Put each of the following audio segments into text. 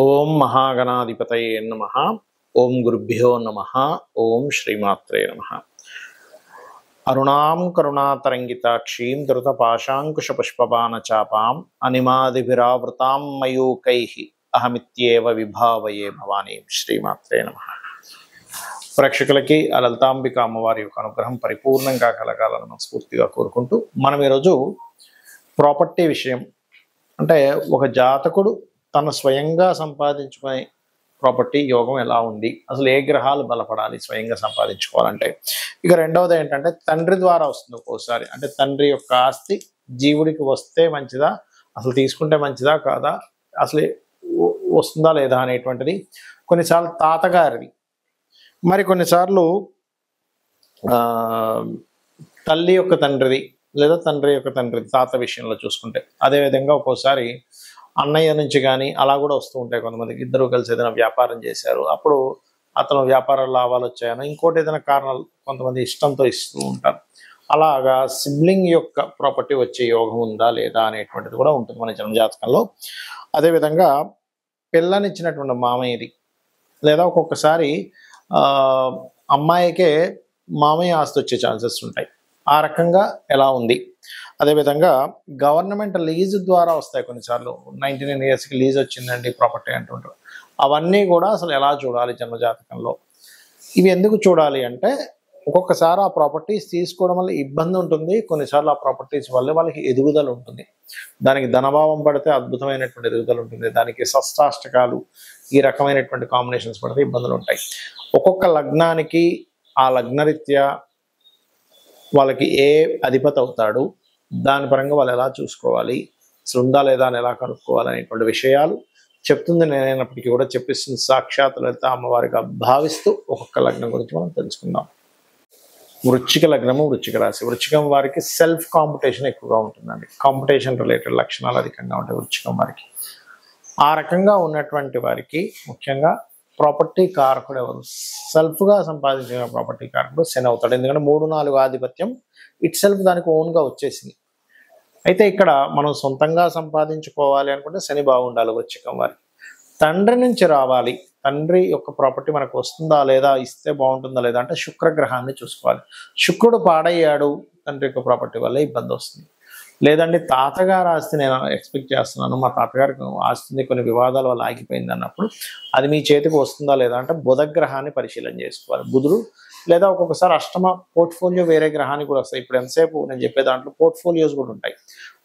ఓం మహాగణాధిపతయే నమః. ఓం గురుభ్యో నమః. ఓం శ్రీమాత్రే నమః. అరుణాం కరుణాతరంగితాక్షీం ధృతపాశాంకుశపుష్పబాణచాపాం అనిమాదిభిరావృతాం మయూకైః అహమిత్యేవ విభావయే భవానీ. శ్రీమాత్రే నమః. ప్రేక్షకులకి ఆ లలితాంబిక అమ్మవారి యొక్క అనుగ్రహం పరిపూర్ణంగా కలగాలని మనస్ఫూర్తిగా కోరుకుంటూ మనం ఈరోజు ప్రాపర్టీ విషయం, అంటే ఒక జాతకుడు తన స్వయంగా సంపాదించుకునే ప్రాపర్టీ యోగం ఎలా ఉంది, అసలు ఏ గ్రహాలు బలపడాలి స్వయంగా సంపాదించుకోవాలంటే. ఇక రెండవది ఏంటంటే తండ్రి ద్వారా వస్తుంది ఒక్కోసారి, అంటే తండ్రి యొక్క ఆస్తి జీవుడికి వస్తే మంచిదా, అసలు తీసుకుంటే మంచిదా కాదా, అసలు వస్తుందా లేదా అనేటువంటిది. కొన్నిసార్లు తాతగారిది, మరి కొన్నిసార్లు తల్లి యొక్క తండ్రిది లేదా తండ్రి యొక్క తండ్రిది తాత విషయంలో చూసుకుంటే. అదేవిధంగా ఒక్కోసారి అన్నయ్య నుంచి కానీ అలా కూడా వస్తూ ఉంటాయి. కొంతమందికి ఇద్దరు కలిసి ఏదైనా వ్యాపారం చేశారు, అప్పుడు అతను వ్యాపార లాభాలు వచ్చాయని, ఇంకోటి ఏదైనా కారణాలు కొంతమంది ఇష్టంతో ఇస్తూ ఉంటారు. అలాగా సిబ్లింగ్ యొక్క ప్రాపర్టీ వచ్చే యోగం ఉందా లేదా అనేటువంటిది కూడా ఉంటుంది మన జన్మజాతకంలో. అదేవిధంగా పిల్లనిచ్చినటువంటి మామయ్యది, లేదా ఒక్కొక్కసారి అమ్మాయికే మామయ్య ఆస్తి వచ్చే ఛాన్సెస్ ఉంటాయి. ఆ రకంగా ఎలా ఉంది. అదేవిధంగా గవర్నమెంట్ లీజు ద్వారా వస్తాయి కొన్నిసార్లు. 99 ఇయర్స్కి లీజ్ వచ్చిందండి ప్రాపర్టీ అంటుంటారు. అవన్నీ కూడా అసలు ఎలా చూడాలి జన్మజాతకంలో. ఇవి ఎందుకు చూడాలి అంటే, ఒక్కొక్కసారి ఆ ప్రాపర్టీస్ తీసుకోవడం వల్ల ఇబ్బంది ఉంటుంది, కొన్నిసార్లు ఆ ప్రాపర్టీస్ వల్ల వాళ్ళకి ఎదుగుదల ఉంటుంది. దానికి ధనభావం పడితే అద్భుతమైనటువంటి ఎదుగుదల ఉంటుంది, దానికి షష్టాష్టకాలు ఈ రకమైనటువంటి కాంబినేషన్స్ పడితే ఇబ్బందులు ఉంటాయి. ఒక్కొక్క లగ్నానికి ఆ లగ్నరీత్యా వాళ్ళకి ఏ అధిపతి అవుతాడు, దాని పరంగా వాళ్ళు ఎలా చూసుకోవాలి, అసలు ఉందా లేదా అని ఎలా కనుక్కోవాలి అనేటువంటి విషయాలు చెప్తుంది నేనైనప్పటికీ కూడా చెప్పిస్తుంది సాక్షాత్ లలిత అమ్మవారిగా భావిస్తూ ఒక్కొక్క లగ్నం గురించి మనం తెలుసుకుందాం. వృశ్చిక లగ్నము, వృశ్చిక రాశి. వృశ్చికం వారికి సెల్ఫ్ కాంపిటీషన్ ఎక్కువగా ఉంటుందండి. కాంపిటీషన్ రిలేటెడ్ లక్షణాలు అధికంగా ఉంటాయి వృశ్చికం వారికి. ఆ రకంగా ఉన్నటువంటి వారికి ముఖ్యంగా ప్రాపర్టీ కారకుడు ఎవరు, సెల్ఫ్గా సంపాదించిన ప్రాపర్టీ కారకుడు శని అవుతాడు. ఎందుకంటే 3-4 ఆధిపత్యం ఇట్ సెల్ఫ్ దానికి ఓన్గా వచ్చేసింది. అయితే ఇక్కడ మనం సొంతంగా సంపాదించుకోవాలి అనుకుంటే శని బాగుండాలి వృశ్చికం వారికి. తండ్రి నుంచి రావాలి, తండ్రి యొక్క ప్రాపర్టీ మనకు వస్తుందా లేదా, ఇస్తే బాగుంటుందా లేదా అంటే శుక్రగ్రహాన్ని చూసుకోవాలి. శుక్రుడు పాడయ్యాడు, తండ్రి యొక్క ప్రాపర్టీ వల్ల ఇబ్బంది వస్తుంది. లేదండి తాతగారు ఆస్తి నేను ఎక్స్పెక్ట్ చేస్తున్నాను, మా తాతగారికి ఆస్తిని కొన్ని వివాదాల వల్ల ఆగిపోయింది అన్నప్పుడు అది మీ చేతికి వస్తుందా లేదా అంటే బుధగ్రహాన్ని పరిశీలన చేసుకోవాలి. బుధుడు లేదా ఒక్కొక్కసారి అష్టమ పోర్ట్ఫోలియో వేరే గ్రహానికి కూడా వస్తాయి. ఇప్పుడు ఎంతసేపు నేను చెప్పే దాంట్లో పోర్ట్ఫోలియోస్ కూడా ఉంటాయి.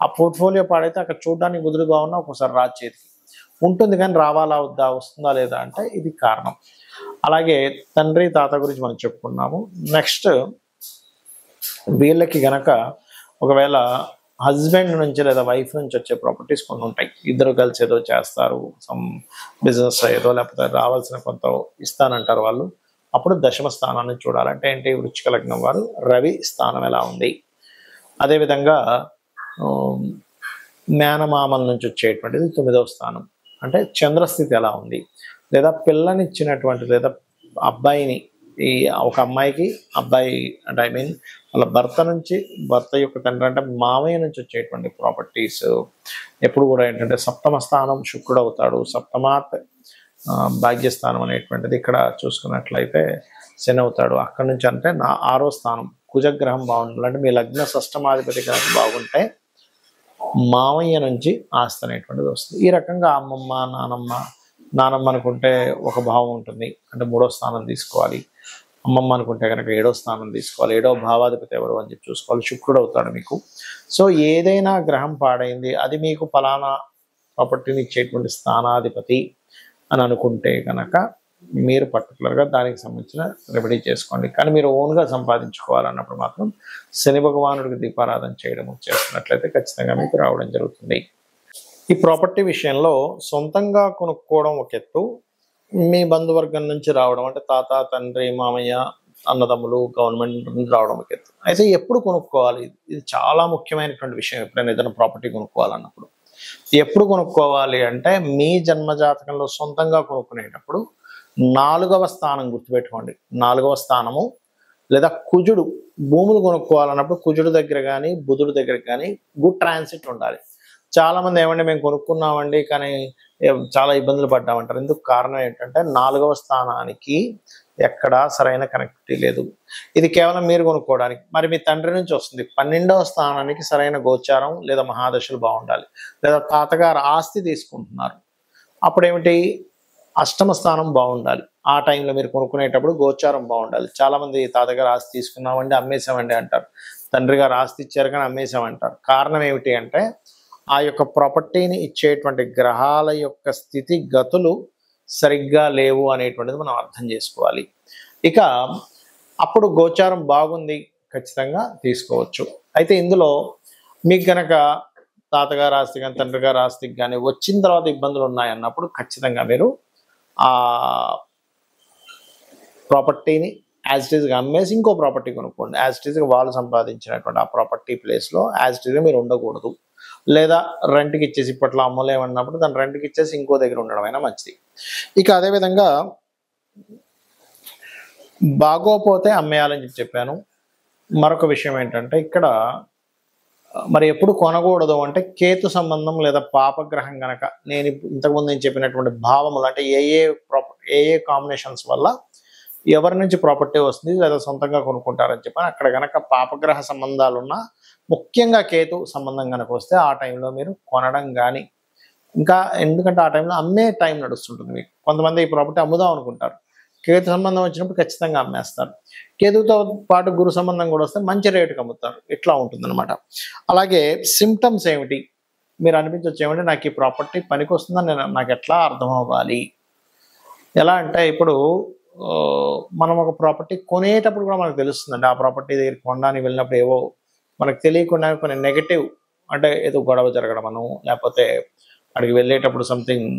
ఆ పోర్ట్ఫోలియో పాడైతే అక్కడ చూడడానికి బుధుడు బాగున్నా ఒక్కొక్కసారి రాజు చేతికి ఉంటుంది, కానీ రావాలా వద్దా, వస్తుందా లేదా అంటే ఇది కారణం. అలాగే తండ్రి తాత గురించి మనం చెప్పుకున్నాము. నెక్స్ట్ వీళ్ళకి గనక ఒకవేళ హస్బెండ్ నుంచి లేదా వైఫ్ నుంచి వచ్చే ప్రాపర్టీస్ కొన్ని ఉంటాయి. ఇద్దరు కలిసి ఏదో చేస్తారు, సమ్ బిజినెస్ ఏదో, లేకపోతే రావాల్సిన కొంత ఇస్తానంటారు వాళ్ళు. అప్పుడు దశమ స్థానాన్ని చూడాలంటే ఏంటి, వృశ్చిక లగ్నం వారు రవి స్థానం ఎలా ఉంది. అదేవిధంగా మేనమామల నుంచి వచ్చేటువంటిది 9వ స్థానం, అంటే చంద్రస్థితి ఎలా ఉంది. లేదా పిల్లనిచ్చినటువంటి లేదా అబ్బాయిని, ఈ ఒక అమ్మాయికి అబ్బాయి అంటే ఐ మీన్ వాళ్ళ భర్త యొక్క తండ్రి అంటే మామయ్య నుంచి వచ్చేటువంటి ప్రాపర్టీస్ ఎప్పుడు కూడా ఏంటంటే సప్తమ స్థానం శుక్రుడు అవుతాడు. సప్తమాత్ భాగ్యస్థానం అనేటువంటిది ఇక్కడ చూసుకున్నట్లయితే శని అవుతాడు. అక్కడి నుంచి అంటే 6వ స్థానం కుజగ్రహం బాగుండాలి. అంటే మీ లగ్న షష్టమాధిపతి కనుక బాగుంటే మామయ్య నుంచి ఆస్తి అనేటువంటిది వస్తుంది. ఈ రకంగా అమ్మమ్మ నానమ్మ అనుకుంటే ఒక భావం ఉంటుంది, అంటే 3వ స్థానం తీసుకోవాలి. అమ్మమ్మ అనుకుంటే కనుక 7వ స్థానం తీసుకోవాలి. 7వ భావాధిపతి ఎవరు అని చెప్పి చూసుకోవాలి. శుక్రుడు అవుతాడు మీకు. సో ఏదైనా గ్రహం పాడైంది అది మీకు ఫలానా ప్రాపర్టీని ఇచ్చేటువంటి స్థానాధిపతి అని అనుకుంటే కనుక మీరు పర్టికులర్గా దానికి సంబంధించిన రెమెడీ చేసుకోండి. కానీ మీరు ఓన్గా సంపాదించుకోవాలన్నప్పుడు మాత్రం శని భగవానుడికి దీపారాధన చేయడం చేస్తున్నట్లయితే ఖచ్చితంగా మీకు రావడం జరుగుతుంది. ఈ ప్రాపర్టీ విషయంలో సొంతంగా కొనుక్కోవడం ఒక ఎత్తు, మీ బంధువర్గం నుంచి రావడం అంటే తాత తండ్రి మామయ్య అన్నదమ్ములు గవర్నమెంట్ నుంచి రావడం ఒక ఎత్తు. అయితే ఎప్పుడు కొనుక్కోవాలి, ఇది చాలా ముఖ్యమైనటువంటి విషయం. ఎప్పుడైనా ఏదైనా ప్రాపర్టీ కొనుక్కోవాలన్నప్పుడు ఎప్పుడు కొనుక్కోవాలి అంటే, మీ జన్మజాతకంలో సొంతంగా కొనుక్కునేటప్పుడు 4వ స్థానం గుర్తుపెట్టుకోండి. 4వ స్థానము లేదా కుజుడు, భూములు కొనుక్కోవాలన్నప్పుడు కుజుడు దగ్గర కానీ బుధుడు దగ్గర కానీ గుడ్ ట్రాన్సిట్ ఉండాలి. చాలామంది ఏమంటే మేము కొనుక్కున్నామండి కానీ చాలా ఇబ్బందులు పడ్డామంటారు. ఎందుకు కారణం ఏంటంటే 4వ స్థానానికి ఎక్కడా సరైన కనెక్టివిటీ లేదు. ఇది కేవలం మీరు కొనుక్కోవడానికి. మరి మీ తండ్రి నుంచి వస్తుంది. 12వ స్థానానికి సరైన గోచారం లేదా మహాదశలు బాగుండాలి. లేదా తాతగారు ఆస్తి తీసుకుంటున్నారు, అప్పుడేమిటి, అష్టమ స్థానం బాగుండాలి. ఆ టైంలో మీరు కొనుక్కునేటప్పుడు గోచారం బాగుండాలి. చాలామంది తాతగారు ఆస్తి తీసుకున్నామండి, అమ్మేసామండి అంటారు. తండ్రి గారు ఆస్తి ఇచ్చారు కానీ అమ్మేసామంటారు. కారణం ఏమిటి అంటే ఆ యొక్క ప్రాపర్టీని ఇచ్చేటువంటి గ్రహాల యొక్క స్థితి గతులు సరిగ్గా లేవు అనేటువంటిది మనం అర్థం చేసుకోవాలి. ఇక అప్పుడు గోచారం బాగుంది, ఖచ్చితంగా తీసుకోవచ్చు. అయితే ఇందులో మీకు గనక తాతగారు ఆస్తి కానీ తండ్రి గారు ఆస్తికి కానీ వచ్చిన తర్వాత ఇబ్బందులు ఉన్నాయన్నప్పుడు ఖచ్చితంగా మీరు ఆ ప్రాపర్టీని యాజ్ ఇట్ ఈస్గా అమ్మేసి ఇంకో ప్రాపర్టీ కొనుక్కోండి. యాజ్ ఇట్ ఈస్గా వాళ్ళు సంపాదించినటువంటి ఆ ప్రాపర్టీ ప్లేస్లో యాజ్ ఇట్ ఈస్గా మీరు ఉండకూడదు. లేదా రెంట్కి ఇచ్చేసి, ఇప్పట్లో అమ్మలేమన్నప్పుడు దాన్ని రెంట్కి ఇచ్చేసి ఇంకో దగ్గర ఉండడం అయినా మంచిది. ఇక అదేవిధంగా బాగోపోతే అమ్మేయాలని చెప్పాను. మరొక విషయం ఏంటంటే ఇక్కడ మరి ఎప్పుడు కొనకూడదు అంటే కేతు సంబంధం లేదా పాపగ్రహం గనక, నేను ఇంతకుముందు నేను చెప్పినటువంటి భావములు అంటే ఏ కాంబినేషన్స్ వల్ల ఎవరి నుంచి ప్రాపర్టీ వస్తుంది లేదా సొంతంగా కొనుక్కుంటారని చెప్పని అక్కడ గనక పాపగ్రహ సంబంధాలు ఉన్నా, ముఖ్యంగా కేతు సంబంధం కనుక వస్తే ఆ టైంలో మీరు కొనడం కానీ, ఇంకా ఎందుకంటే ఆ టైంలో అమ్మే టైం నడుస్తుంటుంది మీకు. కొంతమంది ఈ ప్రాపర్టీ అమ్ముదాం అనుకుంటారు, కేతు సంబంధం వచ్చినప్పుడు ఖచ్చితంగా అమ్మేస్తారు. కేతుతో పాటు గురు సంబంధం కూడా వస్తే మంచి రేటుకి అమ్ముతారు. ఇట్లా ఉంటుందన్నమాట. అలాగే సిమ్టమ్స్ ఏమిటి, మీరు అనిపించవచ్చు ఏమంటే నాకు ఈ ప్రాపర్టీ పనికి వస్తుందని నాకు ఎట్లా అర్థం అవ్వాలి. ఎలా అంటే ఇప్పుడు మనం ఒక ప్రాపర్టీ కొనేటప్పుడు కూడా మనకు తెలుస్తుందండి. ఆ ప్రాపర్టీ దగ్గర కొనడానికి వెళ్ళినప్పుడు ఏవో మనకు తెలియకుండా కొన్ని నెగటివ్, అంటే ఏదో గొడవ జరగడమను, లేకపోతే అక్కడికి వెళ్ళేటప్పుడు సంథింగ్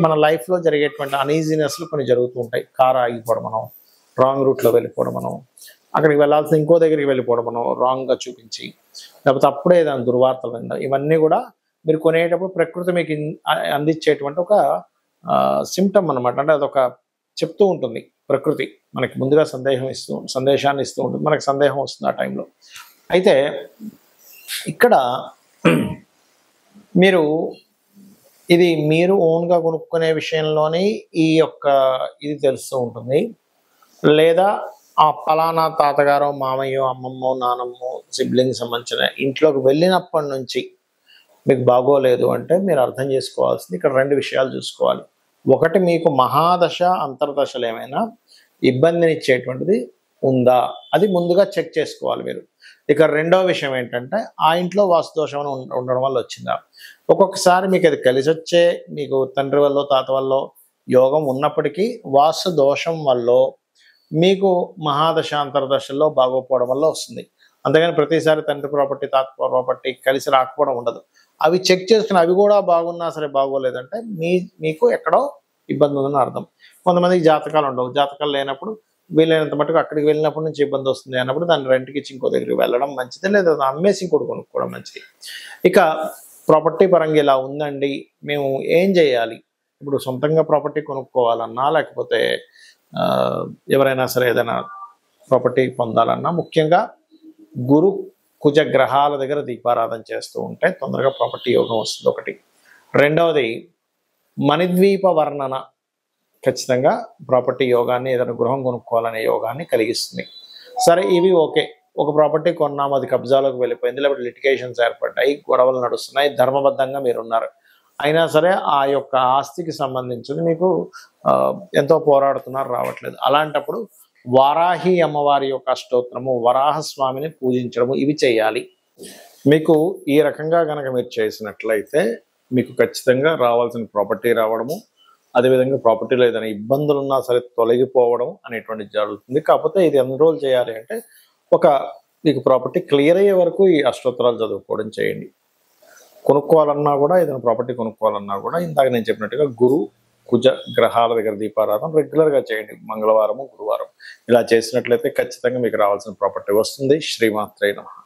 మన లైఫ్లో జరిగేటువంటి అనీజీనెస్లు కొన్ని జరుగుతూ ఉంటాయి. కారు ఆగిపోవడం, మనం రాంగ్ రూట్లో వెళ్ళిపోవడం, మనం అక్కడికి వెళ్ళాల్సిన ఇంకో దగ్గరికి వెళ్ళిపోవడం, మనం రాంగ్గా చూపించి, లేకపోతే అప్పుడే దాని దుర్వార్తలు వినడం, ఇవన్నీ కూడా మీరు కొనేటప్పుడు ప్రకృతి మీకు అందించేటువంటి ఒక సిమ్టమ్ అనమాట. అంటే అదొక చెప్తూ ఉంటుంది ప్రకృతి మనకి ముందుగా సందేశాన్ని ఇస్తూ ఉంటుంది. మనకు సందేహం వస్తుంది ఆ టైంలో. అయితే ఇక్కడ ఇది మీరు ఓన్గా కొనుక్కునే విషయంలోనే ఈ యొక్క ఇది తెలుస్తూ ఉంటుంది. లేదా ఆ పలానా తాతగారో మామయ్యో అమ్మమ్మో నానమ్మో సిబ్లింగ్ సంబంధించిన ఇంట్లోకి వెళ్ళినప్పటి నుంచి మీకు బాగోలేదు అంటే మీరు అర్థం చేసుకోవాల్సింది ఇక్కడ 2 విషయాలు చూసుకోవాలి. ఒకటి, మీకు మహాదశ అంతర్దశలు ఏమైనా ఇబ్బందినిచ్చేటువంటిది ఉందా, అది ముందుగా చెక్ చేసుకోవాలి మీరు. ఇక రెండవ విషయం ఏంటంటే ఆ ఇంట్లో వాస్తు దోషం ఉండడం వల్ల వచ్చిందా. ఒక్కొక్కసారి మీకు అది కలిసి వచ్చే, మీకు తండ్రి వల్ల తాత వల్ల యోగం ఉన్నప్పటికీ వాస్తు దోషం వల్ల మీకు మహాదశ అంతర్దశల్లో బాగోపోవడం వల్ల వస్తుంది. అంతేగాని ప్రతిసారి తండ్రి ప్రాపర్టీ తాత ప్రాపర్టీ కలిసి రాకపోవడం ఉండదు. అవి చెక్ చేసుకుని అవి కూడా బాగున్నా సరే బాగోలేదంటే మీకు ఎక్కడో ఇబ్బంది ఉందని అర్థం. కొంతమందికి జాతకాలు ఉండవు. జాతకాలు లేనప్పుడు వీలైనంత మటుకు అక్కడికి వెళ్ళినప్పటి నుంచి ఇబ్బంది వస్తుంది అన్నప్పుడు దాన్ని రెంట్కి ఇచ్చి ఇంకో దగ్గరికి వెళ్ళడం మంచిది, లేదా అమ్మేసి ఇంకోటి కొనుక్కోవడం మంచిది. ఇక ప్రాపర్టీ పరంగా ఇలా ఉందండి, మేము ఏం చేయాలి? ఇప్పుడు సొంతంగా ప్రాపర్టీ కొనుక్కోవాలన్నా, లేకపోతే ఎవరైనా సరే ఏదైనా ప్రాపర్టీ పొందాలన్నా ముఖ్యంగా గురు కుజ గ్రహాల దగ్గర దీపారాధన చేస్తూ ఉంటే తొందరగా ప్రాపర్టీ యోగం వస్తుంది ఒకటి. రెండవది, మణిద్వీప వర్ణన ఖచ్చితంగా ప్రాపర్టీ యోగాన్ని, ఏదైనా గృహం కొనుక్కోవాలనే యోగాన్ని కలిగిస్తుంది. సరే, ఇవి ఓకే. ఒక ప్రాపర్టీ కొన్నాము, అది కబ్జాలోకి వెళ్ళిపోయింది, లేకపోతే లిటిగేషన్స్ ఏర్పడ్డాయి, గొడవలు నడుస్తున్నాయి, ధర్మబద్ధంగా మీరున్నారు, అయినా సరే ఆ యొక్క ఆస్తికి సంబంధించింది మీకు ఎంతో పోరాడుతున్నారు, రావట్లేదు. అలాంటప్పుడు వారాహి అమ్మవారి యొక్క అష్టోత్తరము, వరాహస్వామిని పూజించడము, ఇవి చేయాలి. మీకు ఈ రకంగా కనుక మీరు చేసినట్లయితే మీకు ఖచ్చితంగా రావాల్సిన ప్రాపర్టీ రావడము, అదేవిధంగా ప్రాపర్టీలో ఏదైనా ఇబ్బందులు ఉన్నా సరే తొలగిపోవడం అనేటువంటిది జరుగుతుంది. కాకపోతే ఇది ఎన్ని రోజులు చేయాలి అంటే మీకు ప్రాపర్టీ క్లియర్ అయ్యే వరకు ఈ అష్టోత్తరాలు చదువుకోవడం చేయండి. కొనుక్కోవాలన్నా కూడా, ఏదైనా ప్రాపర్టీ కొనుక్కోవాలన్నా కూడా ఇందాక నేను చెప్పినట్టుగా గురు కుజ గ్రహాల దగ్గర దీపారాధన రెగ్యులర్గా చేయండి. మంగళవారము, గురువారం ఇలా చేసినట్లయితే ఖచ్చితంగా మీకు రావాల్సిన ప్రాపర్టీ వస్తుంది. శ్రీమాత్రే నమః.